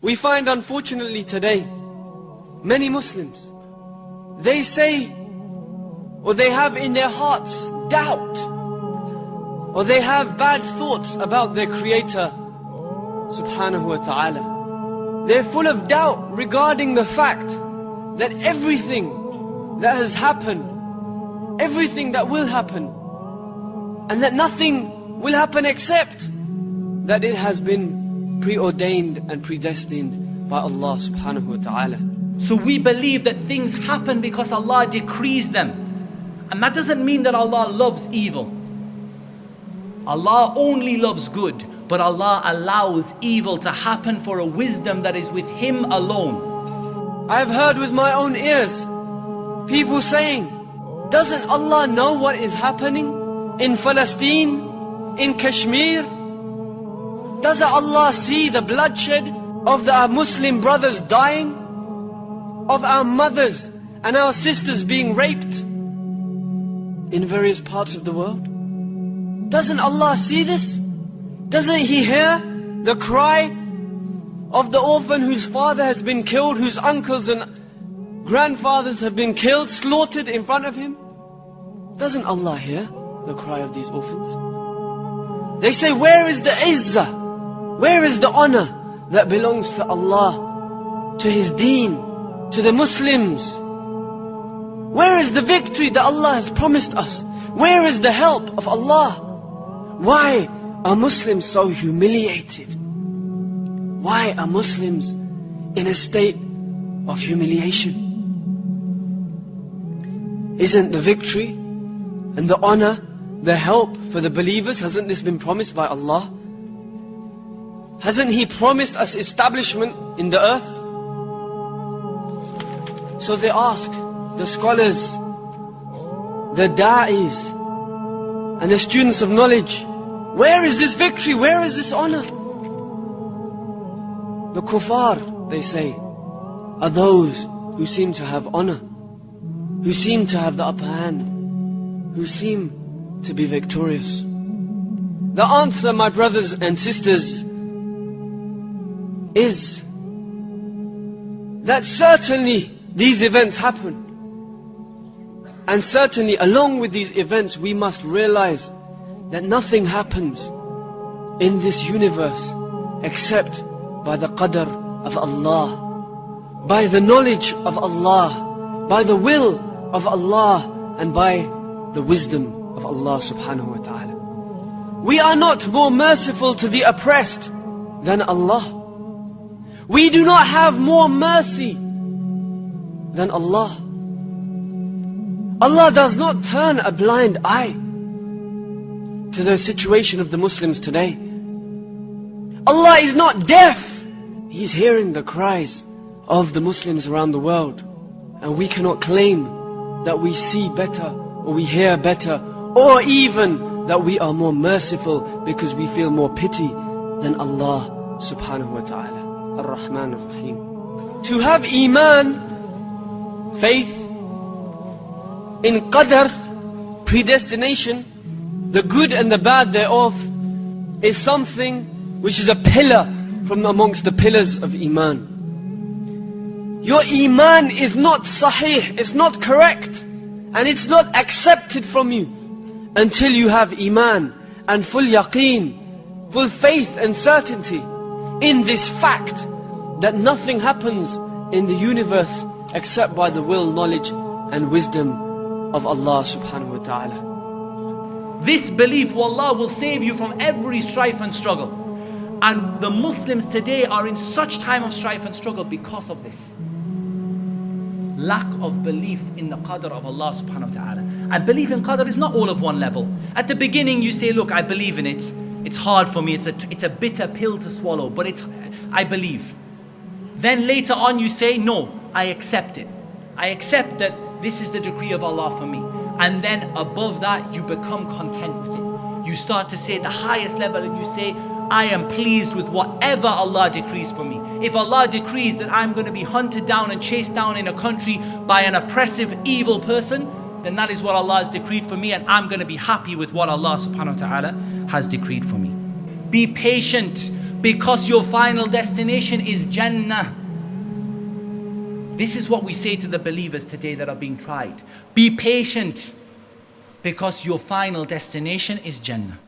We find unfortunately today, many Muslims, they say, or they have in their hearts doubt, or they have bad thoughts about their Creator subhanahu wa ta'ala. They're full of doubt regarding the fact that everything that has happened, everything that will happen, and that nothing will happen except that it has been preordained and predestined by Allah subhanahu wa ta'ala. So we believe that things happen because Allah decrees them. And that doesn't mean that Allah loves evil. Allah only loves good, but Allah allows evil to happen for a wisdom that is with Him alone. I've heard with my own ears people saying, doesn't Allah know what is happening in Palestine, in Kashmir? Doesn't Allah see the bloodshed of our Muslim brothers dying? Of our mothers and our sisters being raped in various parts of the world? Doesn't Allah see this? Doesn't He hear the cry of the orphan whose father has been killed, whose uncles and grandfathers have been killed, slaughtered in front of him? Doesn't Allah hear the cry of these orphans? They say, where is the izzah? Where is the honor that belongs to Allah, to His deen, to the Muslims? Where is the victory that Allah has promised us? Where is the help of Allah? Why are Muslims so humiliated? Why are Muslims in a state of humiliation? Isn't the victory and the honor, the help for the believers, hasn't this been promised by Allah? Hasn't He promised us establishment in the earth? So they ask the scholars, the da'is, and the students of knowledge, where is this victory? Where is this honor? The kuffar, they say, are those who seem to have honor, who seem to have the upper hand, who seem to be victorious. The answer, my brothers and sisters, is that certainly these events happen. And certainly along with these events we must realize that nothing happens in this universe except by the qadr of Allah, by the knowledge of Allah, by the will of Allah, and by the wisdom of Allah subhanahu wa ta'ala. We are not more merciful to the oppressed than Allah. We do not have more mercy than Allah. Allah does not turn a blind eye to the situation of the Muslims today. Allah is not deaf. He's hearing the cries of the Muslims around the world. And we cannot claim that we see better, or we hear better, or even that we are more merciful because we feel more pity than Allah subhanahu wa ta'ala. Ar-Rahman Ar-Rahim. To have Iman, faith, in Qadr, predestination, the good and the bad thereof, is something which is a pillar from amongst the pillars of Iman. Your Iman is not sahih, it's not correct, and it's not accepted from you until you have Iman and full yaqeen, full faith and certainty in this fact that nothing happens in the universe except by the will, knowledge and wisdom of Allah subhanahu wa ta'ala. This belief, wallah, will save you from every strife and struggle. And the Muslims today are in such time of strife and struggle because of this lack of belief in the qadr of Allah subhanahu wa ta'ala. And belief in qadr is not all of one level. At the beginning you say, look, I believe in it. It's hard for me, it's a bitter pill to swallow, but I believe. Then later on you say, no, I accept it. I accept that this is the decree of Allah for me. And then above that you become content with it. You start to say the highest level and you say, I am pleased with whatever Allah decrees for me. If Allah decrees that I'm going to be hunted down and chased down in a country by an oppressive, evil person, then that is what Allah has decreed for me, and I'm going to be happy with what Allah subhanahu wa ta'ala has decreed for me. Be patient. because your final destination is Jannah. This is what we say to the believers today that are being tried. Be patient, because your final destination is Jannah.